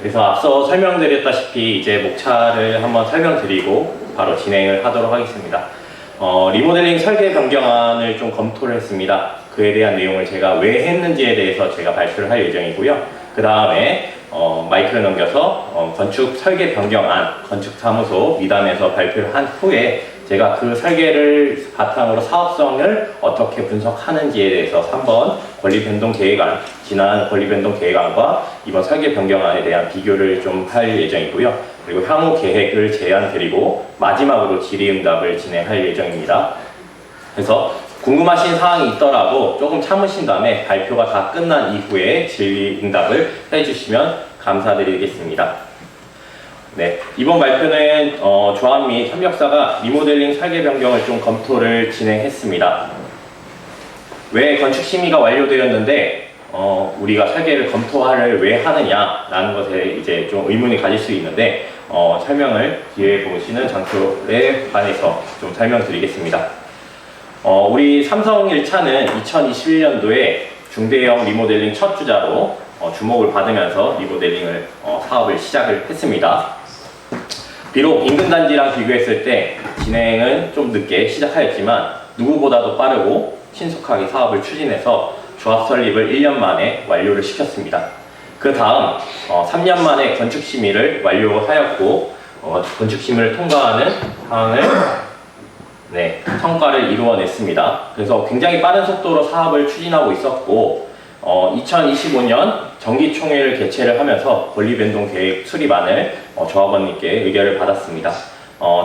그래서 앞서 설명드렸다시피 이제 목차를 한번 설명드리고 바로 진행을 하도록 하겠습니다. 리모델링 설계 변경안을 좀 검토를 했습니다. 그에 대한 내용을 제가 왜 했는지에 대해서 제가 발표를 할 예정이고요. 그 다음에 마이크를 넘겨서 건축 설계 변경안, 건축사무소 미담에서 발표를 한 후에 제가 그 설계를 바탕으로 사업성을 어떻게 분석하는지에 대해서 3번 권리변동계획안, 지난 권리변동계획안과 이번 설계 변경안에 대한 비교를 좀 할 예정이고요. 그리고 향후 계획을 제안 드리고 마지막으로 질의응답을 진행할 예정입니다. 그래서 궁금하신 사항이 있더라도 조금 참으신 다음에 발표가 다 끝난 이후에 질의응답을 해주시면 감사드리겠습니다. 네, 이번 발표는 조합 및 협력사가 리모델링 설계 변경을 좀 검토를 진행했습니다. 왜 건축 심의가 완료되었는데 우리가 설계를 검토를 왜 하느냐라는 것에 이제 좀 의문이 가질 수 있는데 설명을 뒤에 보시는 장표에 관해서 좀 설명드리겠습니다. 우리 삼성 1차는 2021년도에 중대형 리모델링 첫 주자로 주목을 받으면서 리모델링을 사업을 시작을 했습니다. 비록 인근단지랑 비교했을 때 진행은 좀 늦게 시작하였지만 누구보다도 빠르고 신속하게 사업을 추진해서 조합 설립을 1년 만에 완료를 시켰습니다. 그 다음 3년 만에 건축 심의를 완료하였고 건축 심의를 통과하는 사항을 성과를 이루어냈습니다. 그래서 굉장히 빠른 속도로 사업을 추진하고 있었고 2025년 정기총회를 개최를 하면서 권리변동계획 수립안을 조합원님께 의결을 받았습니다.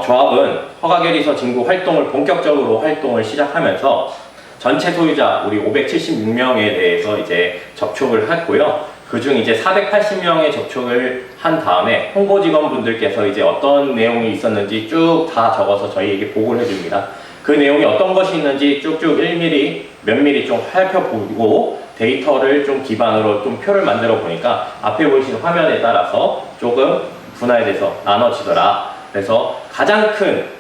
조합은 허가결의서 진구 활동을 본격적으로 활동을 시작하면서 전체 소유자 우리 576명에 대해서 이제 접촉을 했고요. 그중 이제 480명의 접촉을 한 다음에 홍보 직원분들께서 이제 어떤 내용이 있었는지 쭉 다 적어서 저희에게 보고를 해줍니다. 그 내용이 어떤 것이 있는지 쭉쭉 1mm, 몇 mm 좀 살펴보고 데이터를 좀 기반으로 좀 표를 만들어 보니까 앞에 보이시는 화면에 따라서 조금 분할돼서 나눠지더라. 그래서 가장 큰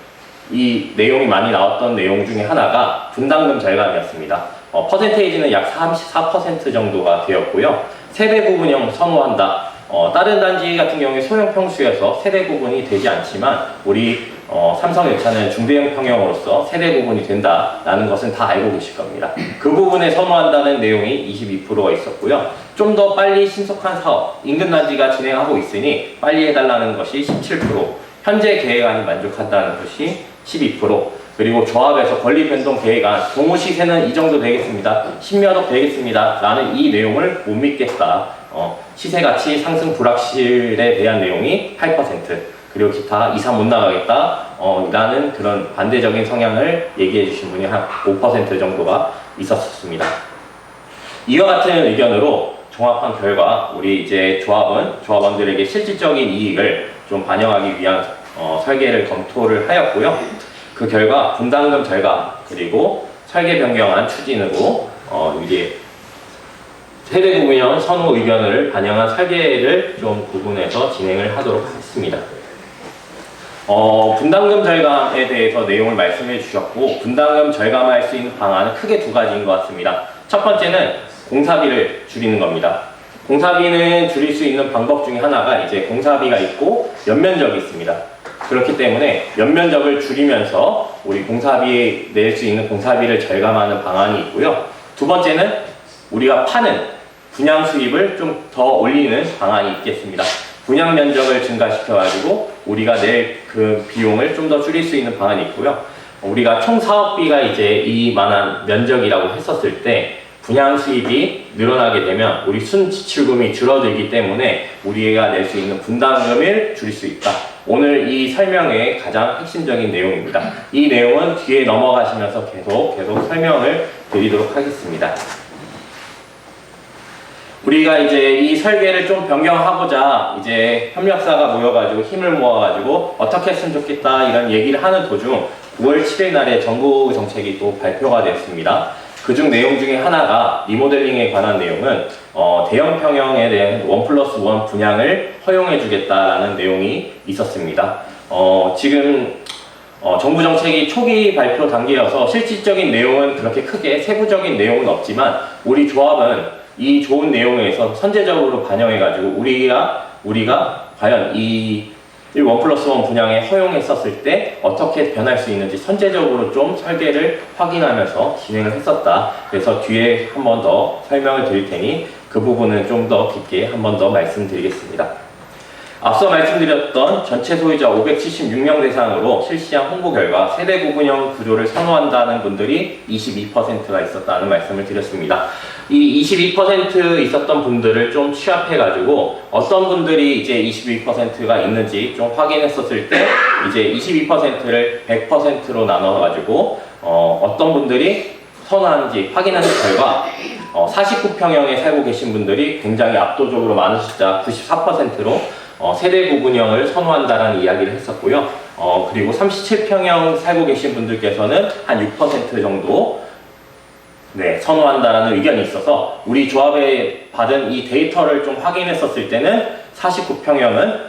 이 내용이 많이 나왔던 내용 중에 하나가 분담금 절감이었습니다. 퍼센테이지는 약 34% 정도가 되었고요. 세대 구분형 선호한다. 다른 단지 같은 경우에 소형 평수여서 세대 구분이 되지 않지만 우리 삼성 1차는 중대형 평형으로서 세대 구분이 된다라는 것은 다 알고 계실 겁니다. 그 부분에 선호한다는 내용이 22%가 있었고요. 좀 더 빨리 신속한 사업, 인근 단지가 진행하고 있으니 빨리 해달라는 것이 17%, 현재 계획안이 만족한다는 것이 12%, 그리고 조합에서 권리변동 계획안, 동호시세는 이 정도 되겠습니다. 10몇억 되겠습니다. 라는 이 내용을 못 믿겠다. 시세가치 상승 불확실에 대한 내용이 8%, 그리고 기타 이상 못 나가겠다. 라는 그런 반대적인 성향을 얘기해 주신 분이 한 5% 정도가 있었습니다. 이와 같은 의견으로 종합한 결과 우리 이제 조합원들에게 실질적인 이익을 좀 반영하기 위한 설계를 검토를 하였고요. 그 결과 분담금 절감 그리고 설계 변경안 추진으로 이제 세대 구분형 선호 의견을 반영한 설계를 좀 구분해서 진행을 하도록 하겠습니다. 분담금 절감에 대해서 내용을 말씀해 주셨고 분담금 절감할 수 있는 방안은 크게 두 가지인 것 같습니다. 첫 번째는 공사비를 줄이는 겁니다. 공사비는 줄일 수 있는 방법 중에 하나가 이제 공사비가 있고 연면적이 있습니다. 그렇기 때문에 연면적을 줄이면서 우리 공사비 낼 수 있는 공사비를 절감하는 방안이 있고요. 두 번째는 우리가 파는 분양 수입을 좀 더 올리는 방안이 있겠습니다. 분양 면적을 증가시켜가지고 우리가 낼 그 비용을 좀 더 줄일 수 있는 방안이 있고요. 우리가 총 사업비가 이제 이만한 면적이라고 했었을 때 분양 수입이 늘어나게 되면 우리 순지출금이 줄어들기 때문에 우리가 낼 수 있는 분담금을 줄일 수 있다. 오늘 이 설명의 가장 핵심적인 내용입니다. 이 내용은 뒤에 넘어가시면서 계속 설명을 드리도록 하겠습니다. 우리가 이제 이 설계를 좀 변경하고자 이제 협력사가 모여가지고 힘을 모아가지고 어떻게 했으면 좋겠다 이런 얘기를 하는 도중 9월 7일 날에 정부 정책이 또 발표가 되었습니다. 그중 내용 중에 하나가 리모델링에 관한 내용은 대형 평형에 대한 1+1 분양을 허용해 주겠다라는 내용이 있었습니다. 지금 정부 정책이 초기 발표 단계여서 실질적인 내용은 그렇게 크게 세부적인 내용은 없지만 우리 조합은 이 좋은 내용에서 선제적으로 반영해 가지고 우리가 우리가 과연 이 1 플러스 1 분양에 허용했었을 때 어떻게 변할 수 있는지 선제적으로 좀 설계를 확인하면서 진행을 했었다. 그래서 뒤에 한 번 더 설명을 드릴 테니 그 부분은 좀 더 깊게 한 번 더 말씀드리겠습니다. 앞서 말씀드렸던 전체 소유자 576명 대상으로 실시한 홍보 결과 세대 구분형 구조를 선호한다는 분들이 22%가 있었다는 말씀을 드렸습니다. 이 22% 있었던 분들을 좀 취합해가지고 어떤 분들이 이제 22%가 있는지 좀 확인했었을 때 이제 22%를 100%로 나눠가지고 어떤 분들이 선호하는지 확인하는 결과 49평형에 살고 계신 분들이 굉장히 압도적으로 많은 숫자 94%로 세대 구분형을 선호한다라는 이야기를 했었고요. 그리고 37평형 살고 계신 분들께서는 한 6% 정도 선호한다라는 의견이 있어서 우리 조합에 받은 이 데이터를 좀 확인했었을 때는 49평형은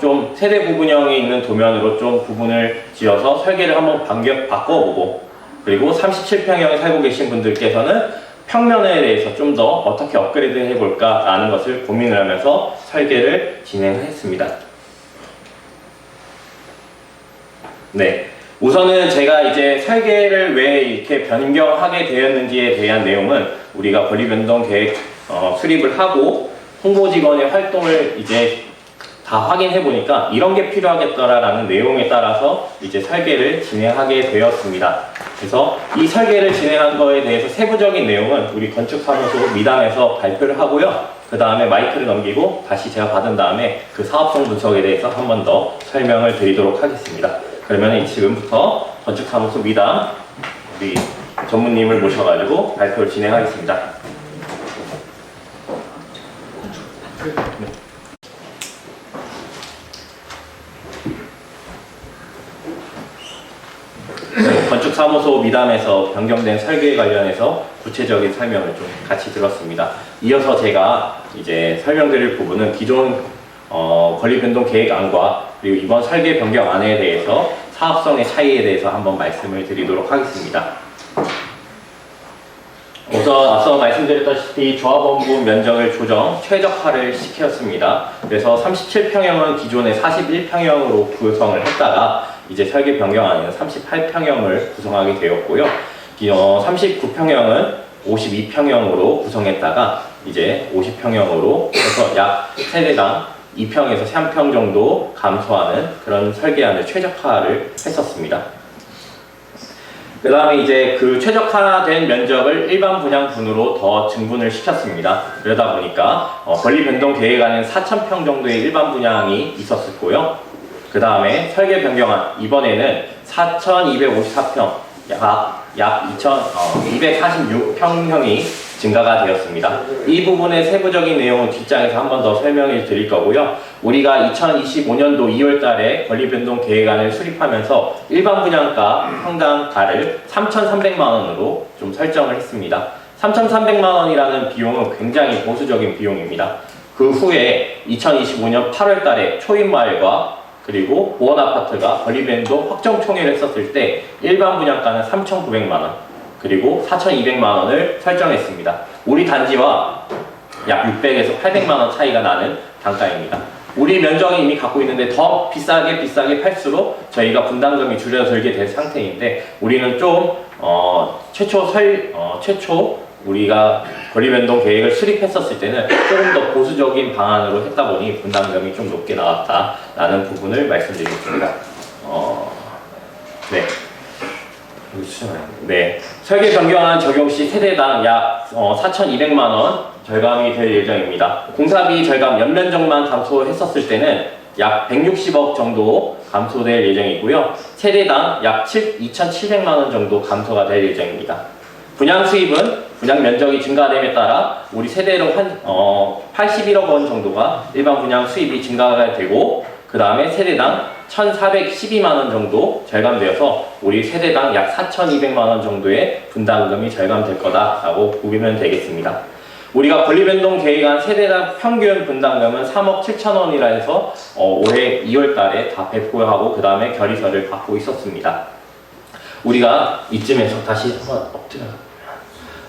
좀 세대 구분형에 있는 도면으로 좀 부분을 지어서 설계를 한번 바꿔보고, 그리고 37평형에 살고 계신 분들께서는 평면에 대해서 좀 더 어떻게 업그레이드 해볼까 라는 것을 고민을 하면서 설계를 진행했습니다. 네. 우선은 제가 이제 설계를 왜 이렇게 변경하게 되었는지에 대한 내용은 우리가 권리변동 계획 수립을 하고 홍보 직원의 활동을 이제 다 확인해 보니까 이런 게 필요하겠더라라는 내용에 따라서 이제 설계를 진행하게 되었습니다. 그래서 이 설계를 진행한 거에 대해서 세부적인 내용은 우리 건축사무소 미담에서 발표를 하고요. 그 다음에 마이크를 넘기고 다시 제가 받은 다음에 그 사업성 분석에 대해서 한 번 더 설명을 드리도록 하겠습니다. 그러면 지금부터 건축사무소 미담 우리 전무님을 모셔가지고 발표를 진행하겠습니다. 건축사무소 미담에서 변경된 설계에 관련해서 구체적인 설명을 좀 같이 들었습니다. 이어서 제가 이제 설명드릴 부분은 기존 권리변동 계획안과 그리고 이번 설계 변경안에 대해서 사업성의 차이에 대해서 한번 말씀을 드리도록 하겠습니다. 우선 앞서 말씀드렸다시피 조합원부 면적을 조정, 최적화를 시켰습니다. 그래서 37평형은 기존의 41평형으로 구성을 했다가 이제 설계 변경안에는 38평형을 구성하게 되었고요. 39평형은 52평형으로 구성했다가 이제 50평형으로 해서 약 세대당 2평에서 3평 정도 감소하는 그런 설계안을 최적화를 했었습니다. 그 다음에 이제 그 최적화된 면적을 일반 분양분으로 더 증분을 시켰습니다. 그러다 보니까 권리변동 계획안은 4,000평 정도의 일반 분양이 있었고요. 그 다음에 설계 변경안 이번에는 4,254평 약 246평형이 증가가 되었습니다. 이 부분의 세부적인 내용은 뒷장에서 한 번 더 설명을 드릴 거고요. 우리가 2025년도 2월 달에 권리변동 계획안을 수립하면서 일반 분양가 평당가를 3,300만 원으로 좀 설정을 했습니다. 3,300만 원이라는 비용은 굉장히 보수적인 비용입니다. 그 후에 2025년 8월 달에 초입마을과 그리고 보원아파트가 권리변동 확정 총회를 했었을 때 일반 분양가는 3,900만 원 그리고 4,200만 원을 설정했습니다. 우리 단지와 약 600에서 800만 원 차이가 나는 단가입니다. 우리 면적이 이미 갖고 있는데 더 비싸게 팔수록 저희가 분담금이 줄어들게 될 상태인데 우리는 좀 최초 우리가 권리변동 계획을 수립했었을 때는 조금 더 보수적인 방안으로 했다 보니 분담금이 좀 높게 나왔다라는 부분을 말씀드리겠습니다. 네. 설계 변경안 적용 시 세대당 약 4,200만 원 절감이 될 예정입니다. 공사비 절감 연면적만 감소했었을 때는 약 160억 정도 감소될 예정이고요. 세대당 약 2,700만 원 정도 감소가 될 예정입니다. 분양 수입은 분양 면적이 증가됨에 따라 우리 세대로 81억 원 정도가 일반 분양 수입이 증가가 되고 그 다음에 세대당 1,412만 원 정도 절감되어서 우리 세대당 약 4,200만 원 정도의 분담금이 절감될 거다라고 보면 되겠습니다. 우리가 권리변동 계획안 세대당 평균 분담금은 3억 7천 원이라 해서 올해 2월 달에 다 배포하고 그 다음에 결의서를 받고 있었습니다. 우리가 이쯤에서 다시 한번 엎드려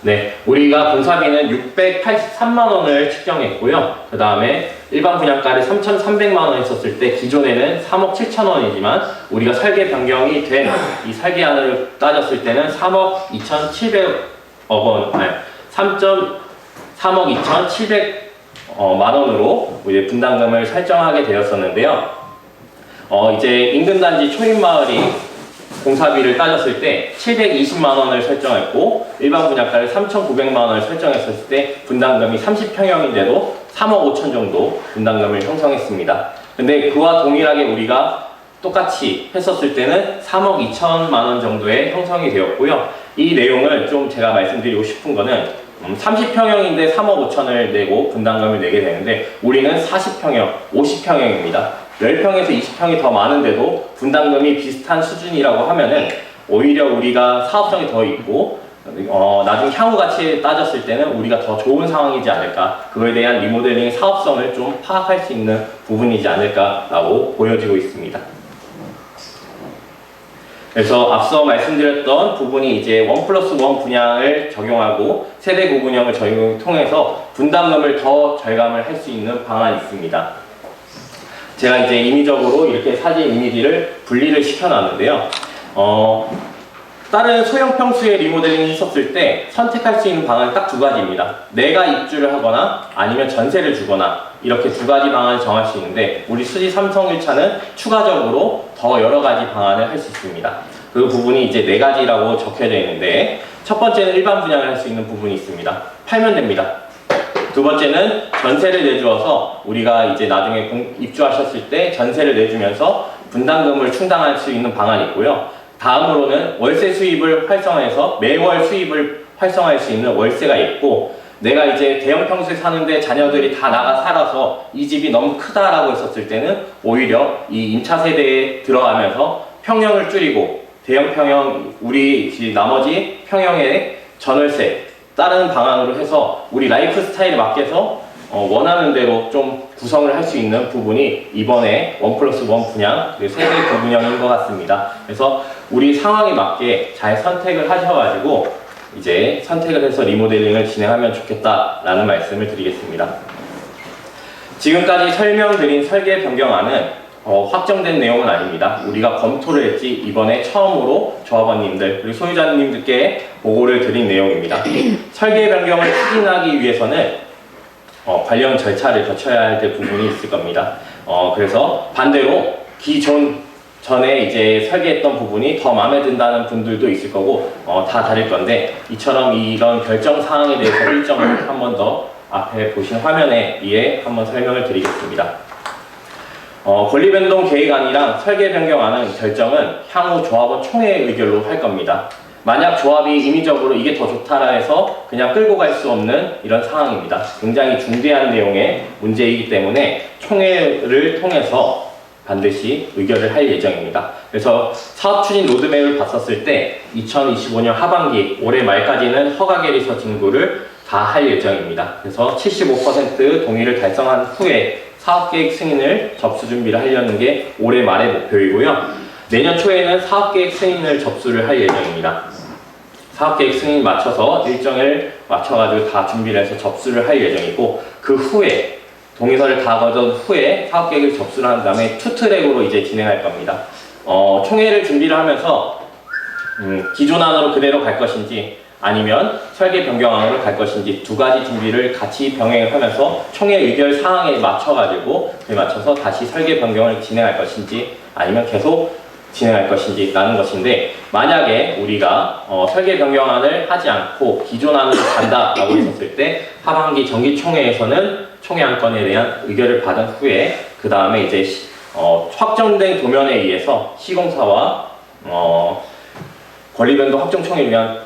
네, 우리가 공사비는 683만 원을 측정했고요. 그 다음에 일반 분양가를 3,300만 원 했었을 때 기존에는 3억 7천 원이지만 우리가 설계 변경이 된 이 설계안을 따졌을 때는 3억 2,700억 원, 아니 3억 2,700만 원으로 이제 분담금을 설정하게 되었었는데요. 이제 인근단지 초입마을이 공사비를 따졌을 때 720만 원을 설정했고 일반 분양가를 3,900만 원을 설정했을 때 분담금이 30평형인데도 3억 5천 정도 분담금을 형성했습니다. 근데 그와 동일하게 우리가 똑같이 했었을 때는 3억 2천만 원 정도의 형성이 되었고요. 이 내용을 좀 제가 말씀드리고 싶은 거는 30평형인데 3억 5천을 내고 분담금을 내게 되는데 우리는 40평형, 50평형입니다. 10평에서 20평이 더 많은데도 분담금이 비슷한 수준이라고 하면은 오히려 우리가 사업성이 더 있고 나중 향후 가치에 따졌을 때는 우리가 더 좋은 상황이지 않을까, 그거에 대한 리모델링 사업성을 좀 파악할 수 있는 부분이지 않을까라고 보여지고 있습니다. 그래서 앞서 말씀드렸던 부분이 이제 1+1 분양을 적용하고 세대 구분형을 통해서 분담금을 더 절감을 할 수 있는 방안이 있습니다. 제가 이제 임의적으로 이렇게 사진 이미지를 분리를 시켜놨는데요. 다른 소형 평수의 리모델링을 했었을 때 선택할 수 있는 방안은 딱 두 가지입니다. 내가 입주를 하거나 아니면 전세를 주거나 이렇게 두 가지 방안을 정할 수 있는데 우리 수지 삼성 1차는 추가적으로 더 여러 가지 방안을 할 수 있습니다. 그 부분이 이제 네 가지라고 적혀져 있는데 첫 번째는 일반 분양을 할 수 있는 부분이 있습니다. 팔면 됩니다. 두 번째는 전세를 내주어서 우리가 이제 나중에 입주하셨을 때 전세를 내주면서 분담금을 충당할 수 있는 방안이 있고요. 다음으로는 월세 수입을 활성화해서 매월 수입을 활성화할 수 있는 월세가 있고, 내가 이제 대형 평수에 사는데 자녀들이 다 나가 살아서 이 집이 너무 크다라고 했었을 때는 오히려 이 임차 세대에 들어가면서 평형을 줄이고 대형 평형, 우리 나머지 평형의 전월세 다른 방안으로 해서 우리 라이프 스타일에 맞게서 원하는 대로 좀 구성을 할 수 있는 부분이 이번에 1+1 분양, 세대 구분형인 것 같습니다. 그래서 우리 상황에 맞게 잘 선택을 하셔가지고 이제 선택을 해서 리모델링을 진행하면 좋겠다라는 말씀을 드리겠습니다. 지금까지 설명드린 설계 변경안은 확정된 내용은 아닙니다. 우리가 검토를 했지 이번에 처음으로 조합원님들 그리고 소유자님들께 보고를 드린 내용입니다. 설계 변경을 추진하기 위해서는 관련 절차를 거쳐야 할 부분이 있을 겁니다. 그래서 반대로 전에 이제 설계했던 부분이 더 마음에 든다는 분들도 있을 거고 다 다를 건데 이처럼 이런 결정 사항에 대해서 일정을 한 번 더 앞에 보신 화면에 의해 한번 설명을 드리겠습니다. 권리변동 계획안이랑 설계 변경안은 결정은 향후 조합원 총회 의결로 할 겁니다. 만약 조합이 임의적으로 이게 더 좋다라 해서 그냥 끌고 갈 수 없는 이런 상황입니다. 굉장히 중대한 내용의 문제이기 때문에 총회를 통해서 반드시 의결을 할 예정입니다. 그래서 사업 추진 로드맵을 봤었을 때 2025년 하반기 올해 말까지는 허가계리서 진구를 다 할 예정입니다. 그래서 75% 동의를 달성한 후에 사업계획 승인을 접수 준비를 하려는 게 올해 말의 목표이고요. 내년 초에는 사업계획 승인을 접수를 할 예정입니다. 사업계획 승인 맞춰서 일정을 맞춰가지고 다 준비를 해서 접수를 할 예정이고, 그 후에 동의서를 다 거둔 후에 사업계획을 접수를 한 다음에 투트랙으로 이제 진행할 겁니다. 총회를 준비를 하면서 기존 안으로 그대로 갈 것인지 아니면 설계 변경안으로 갈 것인지 두 가지 준비를 같이 병행을 하면서 총회 의결 사항에 맞춰가지고 그에 맞춰서 다시 설계 변경을 진행할 것인지 아니면 계속 진행할 것인지 라는 것인데, 만약에 우리가 설계 변경안을 하지 않고 기존 안으로 간다라고 했었을 때 하반기 정기총회에서는 총회 안건에 대한 의결을 받은 후에 그 다음에 이제 확정된 도면에 의해서 시공사와 권리변동 확정총회를 위한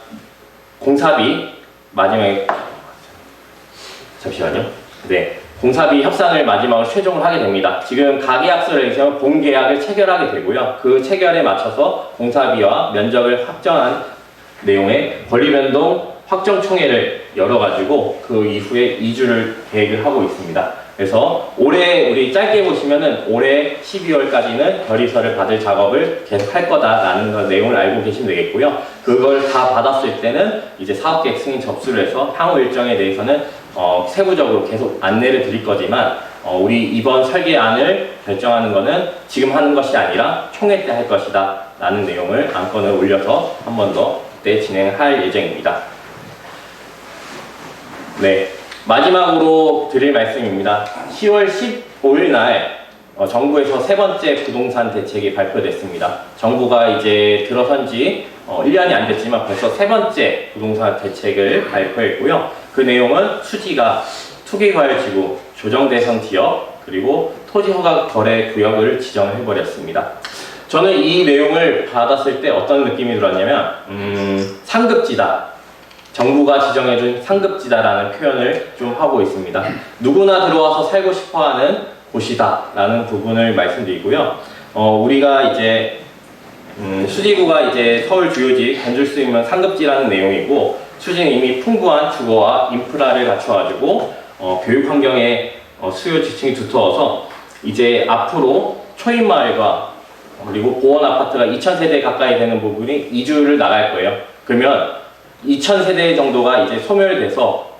공사비 마지막에 잠시만요. 네, 공사비 협상을 마지막으로 최종을 하게 됩니다. 지금 가계약서를 의해서 본계약을 체결하게 되고요. 그 체결에 맞춰서 공사비와 면적을 확정한 내용의 권리변동 확정총회를 열어가지고 그 이후에 이주를 계획을 하고 있습니다. 그래서 올해 우리 짧게 보시면은 올해 12월까지는 결의서를 받을 작업을 계속 할 거다라는 내용을 알고 계시면 되겠고요. 그걸 다 받았을 때는 이제 사업계획 승인 접수를 해서 향후 일정에 대해서는 세부적으로 계속 안내를 드릴 거지만 우리 이번 설계안을 결정하는 거는 지금 하는 것이 아니라 총회 때 할 것이다 라는 내용을 안건을 올려서 한 번 더 그때 진행할 예정입니다. 네, 마지막으로 드릴 말씀입니다. 10월 15일 날 정부에서 세 번째 부동산 대책이 발표됐습니다. 정부가 이제 들어선 지 1년이 안 됐지만 벌써 세 번째 부동산 대책을 발표했고요. 그 내용은 수지가 투기과열지구, 조정대상 지역, 그리고 토지허가 거래 구역을 지정해버렸습니다. 저는 이 내용을 받았을 때 어떤 느낌이 들었냐면 상급지다. 정부가 지정해준 상급지다라는 표현을 좀 하고 있습니다. 누구나 들어와서 살고 싶어하는 곳이다라는 부분을 말씀드리고요. 우리가 이제 수지구가 이제 서울 주요지 건줄 수 있는 상급지라는 내용이고, 수지는 이미 풍부한 주거와 인프라를 갖춰가지고 교육 환경에 수요 지층이 두터워서 이제 앞으로 초입마을과 그리고 보원 아파트가 2,000세대 가까이 되는 부분이 이주를 나갈 거예요. 그러면 2,000세대 정도가 이제 소멸돼서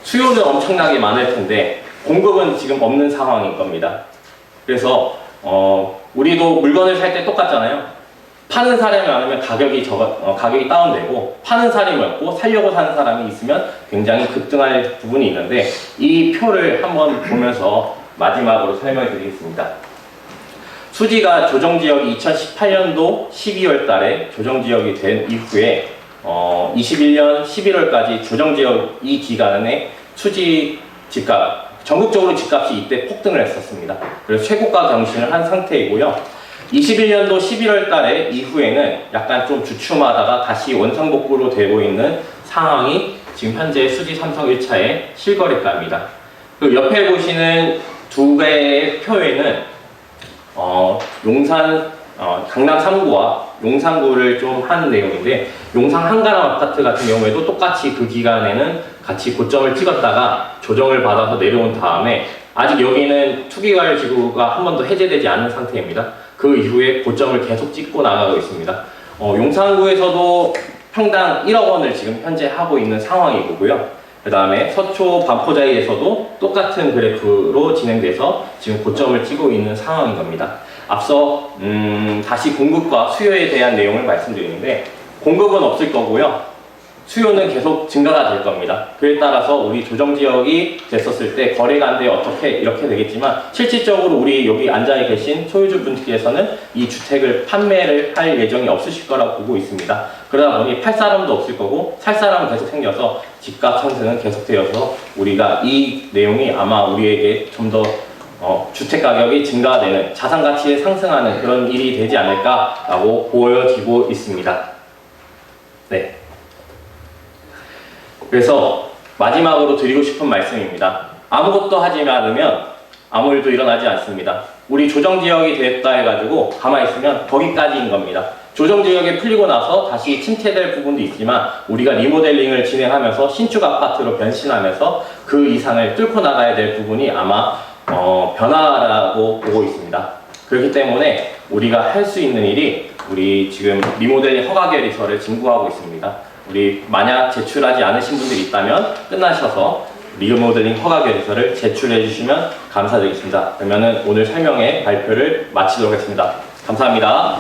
수요는 엄청나게 많을 텐데 공급은 지금 없는 상황인 겁니다. 그래서 우리도 물건을 살 때 똑같잖아요. 파는 사람이 많으면 가격이 다운되고, 파는 사람이 없고 살려고 사는 사람이 있으면 굉장히 급등할 부분이 있는데, 이 표를 한번 보면서 마지막으로 설명해 드리겠습니다. 수지가 조정지역이 2018년도 12월 달에 조정지역이 된 이후에 21년 11월까지 조정지역 이 기간에 수지 집값, 전국적으로 집값이 이때 폭등을 했었습니다. 그래서 최고가 경신을 한 상태이고요. 21년도 11월 달에 이후에는 약간 좀 주춤하다가 다시 원상복구로 되고 있는 상황이 지금 현재 수지 삼성 1차의 실거래가입니다. 그 옆에 보시는 두 개의 표에는 용산 강남 3구와 용산구를 좀 한 내용인데, 용산 한가람 아파트 같은 경우에도 똑같이 그 기간에는 같이 고점을 찍었다가 조정을 받아서 내려온 다음에 아직 여기는 투기과열 지구가 한 번도 해제되지 않은 상태입니다. 그 이후에 고점을 계속 찍고 나가고 있습니다. 용산구에서도 평당 1억 원을 지금 현재 하고 있는 상황이고요. 그 다음에 서초 반포자이에서도 똑같은 그래프로 진행돼서 지금 고점을 찍고 있는 상황인 겁니다. 앞서 다시 공급과 수요에 대한 내용을 말씀드리는데, 공급은 없을 거고요. 수요는 계속 증가가 될 겁니다. 그에 따라서 우리 조정지역이 됐었을 때 거래가 안 돼 어떻게 이렇게 되겠지만, 실질적으로 우리 여기 앉아 계신 소유주분께서는 이 주택을 판매를 할 예정이 없으실 거라고 보고 있습니다. 그러다 보니 팔 사람도 없을 거고 살 사람은 계속 생겨서 집값 상승은 계속되어서 우리가 이 내용이 아마 우리에게 좀 더 주택 가격이 증가되는, 자산 가치에 상승하는 그런 일이 되지 않을까라고 보여지고 있습니다. 네. 그래서 마지막으로 드리고 싶은 말씀입니다. 아무것도 하지 않으면 아무 일도 일어나지 않습니다. 우리 조정지역이 됐다 해가지고 가만히 있으면 거기까지인 겁니다. 조정지역에 풀리고 나서 다시 침체될 부분도 있지만, 우리가 리모델링을 진행하면서 신축 아파트로 변신하면서 그 이상을 뚫고 나가야 될 부분이 아마 변화라고 보고 있습니다. 그렇기 때문에 우리가 할 수 있는 일이, 우리 지금 리모델링 허가 결의서를 진구하고 있습니다. 우리 만약 제출하지 않으신 분들이 있다면 끝나셔서 리모델링 허가 결의서를 제출해 주시면 감사드리겠습니다. 그러면 오늘 설명의 발표를 마치도록 하겠습니다. 감사합니다.